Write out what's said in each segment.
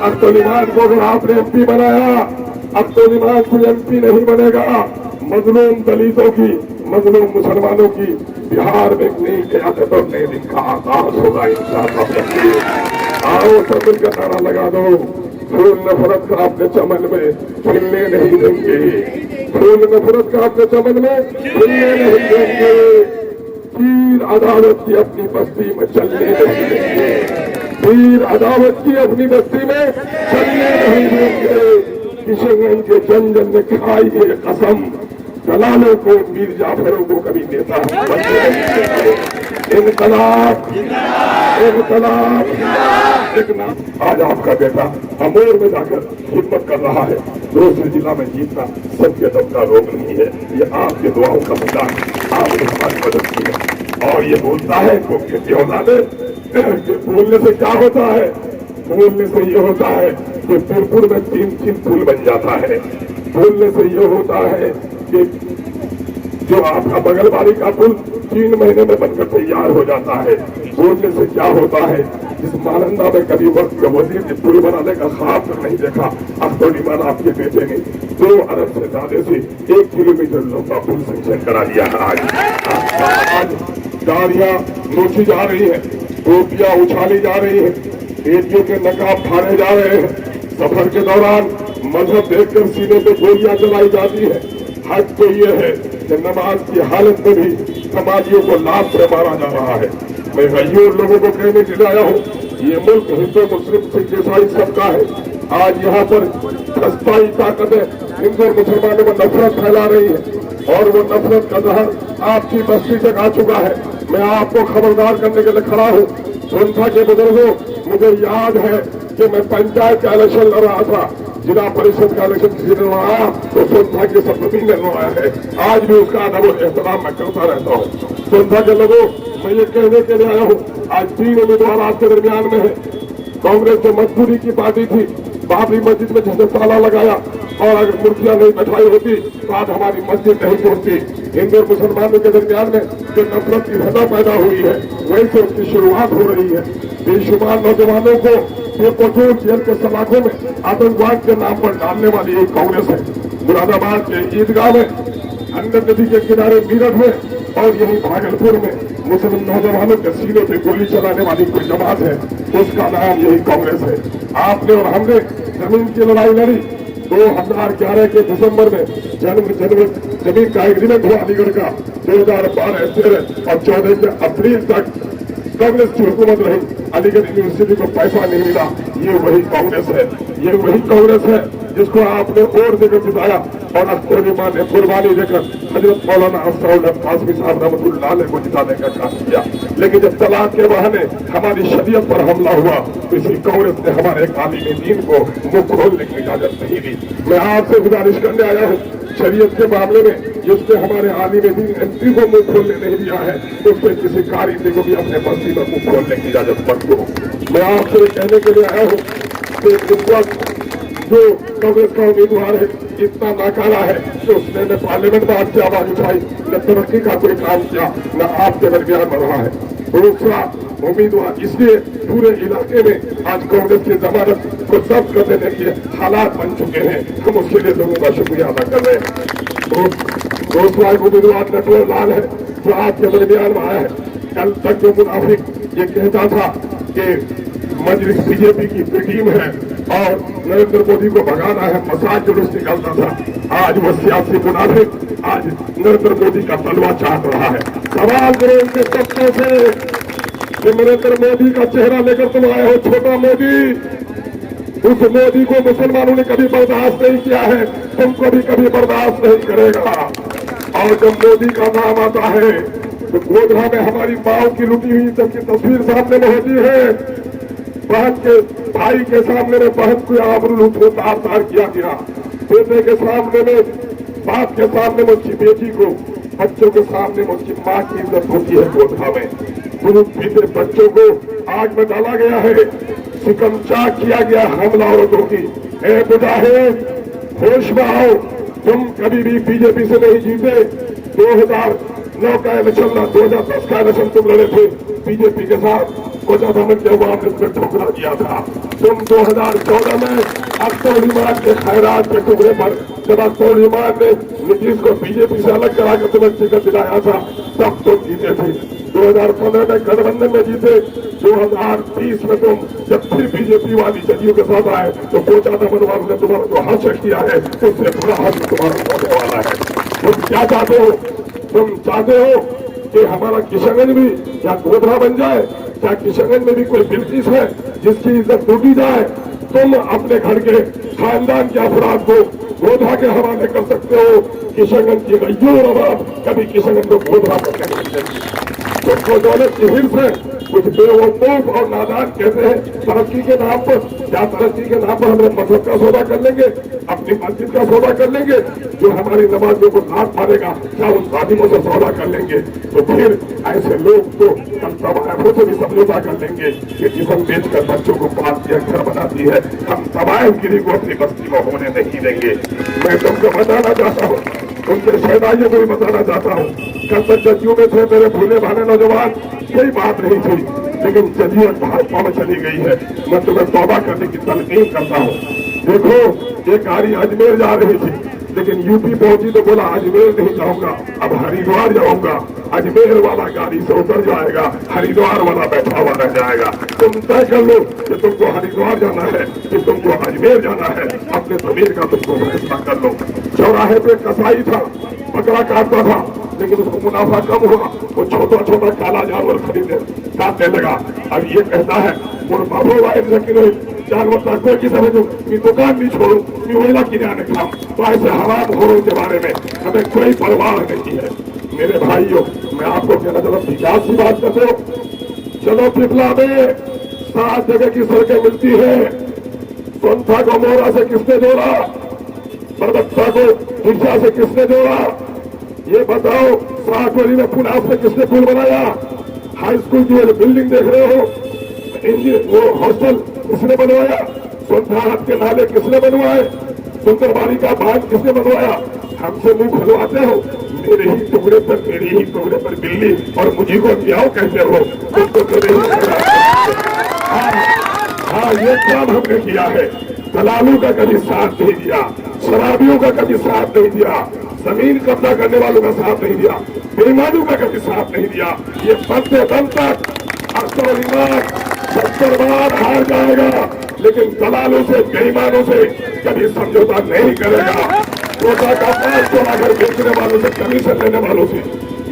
अब्दुल इमान को अगर आपने एमपी बनाया, अब्दुल इमान कोई एमपी नहीं बनेगा। मजलूम दलितों की, मजलूम मुसलमानों की बिहार में एक नई क़यादत और नए दिन का आगाज होगा इंशाअल्लाह। आओ सब मिलकर नारा लगा दो, फूल नफरत का अपने चमन में खिलने नहीं देंगे, फूल नफरत का अपने चमन में खिलने नहीं देंगे, पीर अदावत की अपनी बस्ती में चलने नहीं देंगे, पीर अदावत की अपनी बस्ती में चलने नहीं देंगे। किशनगंज के जन जन ने खाई है कसम, दलालों को, मीर जाफरों को कभी नेता इनकलाब, इनकलाब। एक नाम आज आपका बेटा अमोर में जाकर हिम्मत कर रहा है। दूसरे जिला में जीतना सबके दम का रोग नहीं है, ये आपकी दुआओं का मैदान, आपने हमारी मदद की है। और ये बोलता है बोलने से क्या होता है, बोलने से ये होता है कि पुरपुर में 3 पुल बन जाता है। बोलने से ये होता है कि जो आपका बगलबारी का पुल 3 महीने में बनकर तैयार हो जाता है। बोलने से क्या होता है, जिस नालंदा में कभी वक्त वजीर ने पुल बनाने का ख्वाब तक नहीं देखा, अब्दुल इमान आपके बेटे ने 2 अरब से ज्यादा से 1 किलोमीटर लंबा पुल संचय करा दिया है। आज गाड़ियां नोची जा रही है, टोपियां उछाली जा रही है, बेटियों के नकाब फाड़े जा रहे हैं। सफर के दौरान मजहब देखकर सीने पे गोलियां चलाई जाती है। हद तो ये है कि नमाज की हालत में भी समाजियों को लाभ से मारा जा रहा है। मैं भाइयों लोगों को कहने के लिए आया हूँ, ये मुल्क हिंदू मुस्लिम सिख ईसाई सबका है। आज यहाँ पर सस्ताई ताकतें हिंदू और मुसलमानों में नफरत फैला रही है और वो नफरत का जहर आपकी बस्ती तक आ चुका है। मैं आपको खबरदार करने के लिए खड़ा हूँ। सोनभद्र के बुजुर्गों, मुझे याद है कि मैं पंचायत का इलेक्शन लड़ रहा था, जिला परिषद का इलेक्शन किसी ने लड़ाया तो सोनभद्र के सप्तमी ने लड़ाया है। आज भी उसका अदब एहतराम मैं करता रहता हूँ। सोनभद्र के लोगों, मैं ये कहने के लिए आया हूँ, आज 3 उम्मीदवार आपके दरमियान में है। कांग्रेस जो मजबूरी की पार्टी थी, बाबरी मस्जिद में जिसने ताला लगाया, और अगर मुर्गियां नहीं बैठाई होती तो आज हमारी मस्जिद नहीं पहुंचती। हिंदू और मुसलमानों के दरमियान में जो नफरत की सजा पैदा हुई है, वही से उसकी शुरुआत हो रही है। बेशुमार नौजवानों को बेकसूर जेल के सलाखों में आतंकवाद के नाम पर डालने वाली एक कांग्रेस है। मुरादाबाद के ईदगाह में, गंगा नदी के किनारे मीरठ में और यही भागलपुर में मुस्लिम नौजवानों के सीने पे गोली चलाने वाली कोई जमात है, उसका नाम यही कांग्रेस है। आपने और हमने जमीन की लड़ाई लड़ी। 2011 के दिसंबर में जमीन का एग्रीमेंट हुआ अलीगढ़ का। 2012, 13 और 14 के अप्रैल तक कांग्रेस की हुकूमत रही। अलीगढ़ यूनिवर्सिटी को पैसा नहीं मिला। ये वही कांग्रेस है, ये वही कांग्रेस है जिसको आपने वोट देकर जिताया और अब्दुल इमान ने कुर्बानी देकर हजरत मौलाना अफजल कासमी साहब रहमतुल्लाह अलैह को जिताने का काम किया। लेकिन जब तलाक के बहाने हमारी शरीयत पर हमला हुआ तो इसी कांग्रेस ने हमारे आलिम दीन को मुंह खोलने की इजाजत नहीं दी। मैं आपसे गुजारिश करने आया हूँ, शरीयत के मामले में जिसने हमारे आलिम दीन एमपी को मुंह खोलने नहीं दिया है, उससे किसी कारी को भी अपने बस्ती में मुंह खोलने की इजाजत मत दो। मैं आपसे कहने के लिए आया हूँ कि इस वक्त जो कांग्रेस का उम्मीदवार है इतना नाकारा है कि उसने न पार्लियामेंट में आपकी आवाज उठाई, न तरक्की का कोई काम किया, न आपके दरमियान में रहा है। दूसरा उम्मीदवार, इसलिए पूरे इलाके में आज कांग्रेस की जमानत को जब्त कर देने के हालात बन चुके हैं। हम उसके लिए लोगों का शुक्रिया अदा कर रहे हैं। दूसरा उम्मीदवार नटवर लाल है जो आपके दरमियान में आया है। कल तक जो मुनाफिक ये कहता था कि मजलिस बीजेपी की टीम है और नरेंद्र मोदी को भगाना है, मसाज जुलूस निकालता था, आज वो सियासी मुनाफिक आज नरेंद्र मोदी का तलवा चाट रहा है। सवाल करो उनके सत्यों से कि नरेंद्र मोदी का चेहरा लेकर तुम आए हो, छोटा मोदी। उस मोदी को मुसलमानों ने कभी बर्दाश्त नहीं किया है, तुमको भी कभी बर्दाश्त नहीं करेगा। और जब मोदी का नाम आता है तो गोधरा में हमारी माओ की लुटी हुई जबकि तस्वीर सामने में होती है, बहन के भाई के सामने में बहन को आबरू लूट को तार तार किया गया, बेटे के सामने में, बाप के सामने में उसकी बेटी को, बच्चों के सामने में उसकी माँ की इज्जत होती है। गोधरा में दूध पीते बच्चों को आग में डाला गया है, शिकंजा किया गया हमला औरतों की। ए मुजाहिद, होश में आओ, तुम कभी भी बीजेपी से नहीं जीते। 2009 का इलेक्शन, 2010 का इलेक्शन तुम लड़े थे बीजेपी के साथ, को जब हमने ठुकरा किया था। तुम 2014 में अख्तर इमाम के खैरात के टुकड़े पर जब अख्तर इमाम ने नीतीश को बीजेपी से अलग करा कर तुम्हें टिकट दिलाया था तब तुम जीते थे। 2015 में गठबंधन में जीते। 2020 में तुम जब फिर बीजेपी वाली जदयू के साथ आए तो सोचा था मनोहर ने तुम्हारा जो हर्ष किया है उससे पूरा हर्ष तुम्हारा होने वाला है। तुम क्या चाहते हो? तुम चाहते हो कि हमारा किशनगंज भी या गोधरा बन जाए? क्या किशनगंज में भी कोई बिल्किस है जिसकी इज्जत टूटी जाए? तुम अपने घर के खानदान के अफराद को गोधरा के हवाले कर सकते हो। किशनगंज की गैयों और कभी किशनगंज को गोधरा पर नहीं मिलेगी। तुमको दौलत की हिर्स है, कुछ बेवकूफ और नादान कहते हैं तरक्की के नाम पर। क्या तरक्की के नाम पर हमें मजहब का सौदा कर लेंगे, अपनी मस्जिद का सौदा कर लेंगे? जो हमारी नमाजियों को लात मारेगा क्या उन खादिमों से सौदा कर लेंगे? तो फिर ऐसे लोग तो हम तबायफों से भी समझौता कर लेंगे कि जिसम बेचकर बच्चों को पाल के घर बनाती है। हम तबायफगिरी को अपनी बस्ती में होने नहीं देंगे। मैं तुमको बताना चाहता हूँ, उनके शहनाइयों को भी बताना चाहता हूँ, कल तक जदयू में थे मेरे भूले भाले नौजवान, कोई बात नहीं थी, लेकिन जदयू भाजपा में चली गई है। मैं तुम्हें तौबा करने की तलकीन करता हूँ। देखो, एक गाड़ी अजमेर जा रही थी, लेकिन यूपी पहुंची तो बोला अजमेर नहीं जाऊंगा, अब हरिद्वार जाऊंगा। अजमेर वाला गाड़ी से उतर जाएगा, हरिद्वार वाला बैठा हुआ रह जाएगा। तुम तय कर लो कि तुमको हरिद्वार जाना है कि तुमको अजमेर जाना है। अपने जमीन का तुमको फैसला कर लो। चौराहे पे कसाई था, बकरा काटता था, लेकिन उसको मुनाफा कम हुआ। वो छोटा छोटा काला जानवर खरीदे काटने लगा। अब ये कहता है जानवर कोई की समझो कि दुकान भी छोड़ू कि वेला किराने खाऊं। तो ऐसे हराम खोरों के बारे में हमें कोई परवाह नहीं है। मेरे भाइयों, मैं आपको कहना चाहता हूँ, विकास की बात करते हो, चलो पिपला में 7 जगह की सड़कें मिलती है। संथा को मोरा से किसने जोड़ा? बरबत्ता को दिशा से किसने जोड़ा? ये बताओ। 60 में पुल आपने किसने पुल बनाया? हाई स्कूल की बिल्डिंग देख रहे हो, वो हॉस्टल किसने बनवाया? सोनथाहाट के नाले किसने बनवाए? सुंदरबाड़ी का बांध किसने बनवाया? हमसे मुंह खुलवाते हो। मेरे ही टुकड़े पर, मेरे ही टुकड़े पर बिल्ली और मुझी को मियाओ कहते हो। तुमको मेरे ही हाँ, ये काम हमने किया है। दलालू का कभी साथ नहीं दिया, शराबियों का कभी साथ नहीं दिया, जमीन कब्जा करने वालों का साथ नहीं दिया, बेईमानों का कभी साथ नहीं दिया। ये बनते दम तक अख्तर इमाम 70 बार हार जाएगा, लेकिन दलालों से, बेईमानों से कभी समझौता नहीं करेगा। कोटा का 5 लाख बेचने वालों से, कमीशन लेने वालों से,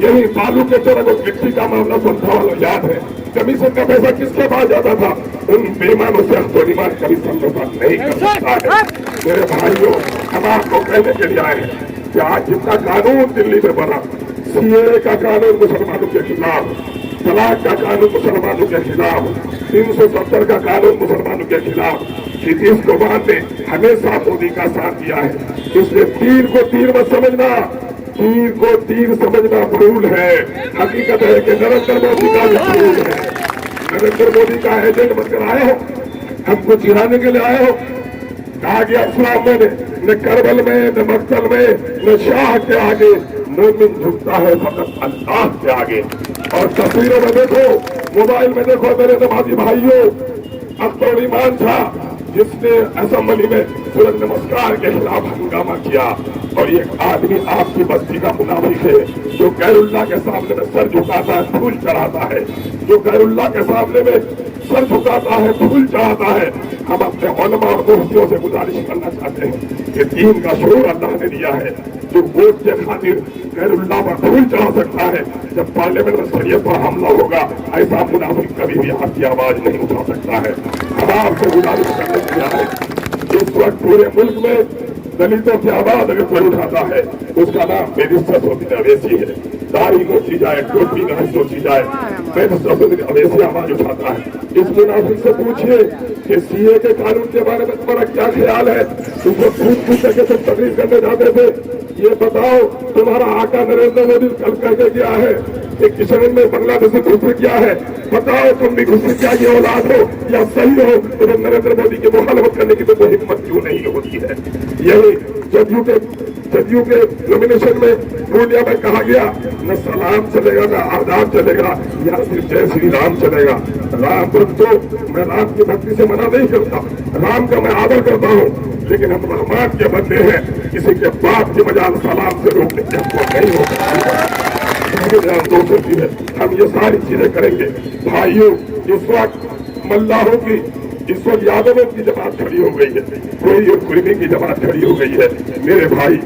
यही बालू के चोरों को गिट्टी का मामला सुनता वालों याद है। कमीशन का पैसा किसके पास जाता था? उन बेईमानों से अख्तर इमाम कभी समझौता नहीं कर सकता है। मेरे भाइयों, हम आपको कहने के लिए आए हैं कि आज जितना कानून दिल्ली में बना, सीए का कानून मुसलमानों के खिलाफ, तलाक का कानून मुसलमानों के खिलाफ, 370 का कानून मुसलमानों के खिलाफ, नीतीश कुमार ने हमेशा मोदी का साथ दिया है। इसलिए तीर को तीर मत समझना, तीर को तीर समझना भूल है। हकीकत है कि नरेंद्र मोदी का भी भूल है। नरेंद्र मोदी का एजेंट बनकर आए हो, हमको चिढ़ाने के लिए आए हो। कहा गया इस्लाम में न करबल में, न मक्तल में, न शाह के आगे मोमिन झुकता है फकत अल्लाह के आगे। और तस्वीरों में देखो, मोबाइल में देखो मेरे नमाजी भाइयों, अख्तर इमाम था जिसने असेंबली में सूरज नमस्कार के खिलाफ हंगामा किया। और ये आदमी आपकी बस्ती का मुनाफिक है, जो गैरुल्लाह के सामने में सर झुकाता है, फूल चढ़ाता है, जो गैरुल्लाह के सामने में सर झुकाता है, फूल चढ़ाता है। हम अपने उलमा और मुफ्तियों से गुजारिश करना चाहते हैं कि दीन का शोर अल्लाह ने दिया है। जो वोट के खातिर गैरुल्लाह पर फूल चढ़ा सकता है, जब पार्लियामेंट में शरीयत पर हमला होगा, ऐसा मुनाफिक कभी भी आपकी आवाज नहीं उठा सकता है। हम आपसे गुजारिश करने के लिए आए, इस वक्त पूरे मुल्क में दलितों की आवाज अगर कोई उठाता है, उसका नाम बेरिस्टर सोचिन अवैसी है। दाढ़ी नोची जाए, टोपी नहीं सोची जाए, बेरिस्टर सोचिन अवैसी आवाज उठाता है। इस मुनाफिक से पूछिए कि सीए के कानून के बारे में तुम्हारा क्या ख्याल है? तुमको पूछ करके तुम तकलीफ करने जाते थे। ये बताओ, तुम्हारा आका नरेंद्र मोदी कल करके गया है कि किशनगंज में बांग्लादेशी घुसपैठ किया है। बताओ, तुम भी घुसपैठिया की औलाद हो या सही हो, तो तुम नरेंद्र मोदी की मुखालफत करने की तो कोई हिम्मत क्यों नहीं होती है? यही जदयू के नॉमिनेशन में पूर्णिया में कहा गया, न सलाम चलेगा, न आदाब चलेगा, या सिर्फ जय श्री राम चलेगा। राम व्रत तो मैं राम की भक्ति से मना नहीं करता, राम का मैं आदर करता हूँ, लेकिन हम रहमान के बंदे हैं, किसी के बाप की मजाल सलाम से रोकने के हमको नहीं होगा। दोस्तों चीजें हम ये सारी चीजें करेंगे। भाइयों, इस वक्त मल्लाहों की, इस वक्त यादवों की जमात खड़ी हो गई है, कोई कुर्मी की जमात खड़ी हो गई है। मेरे भाई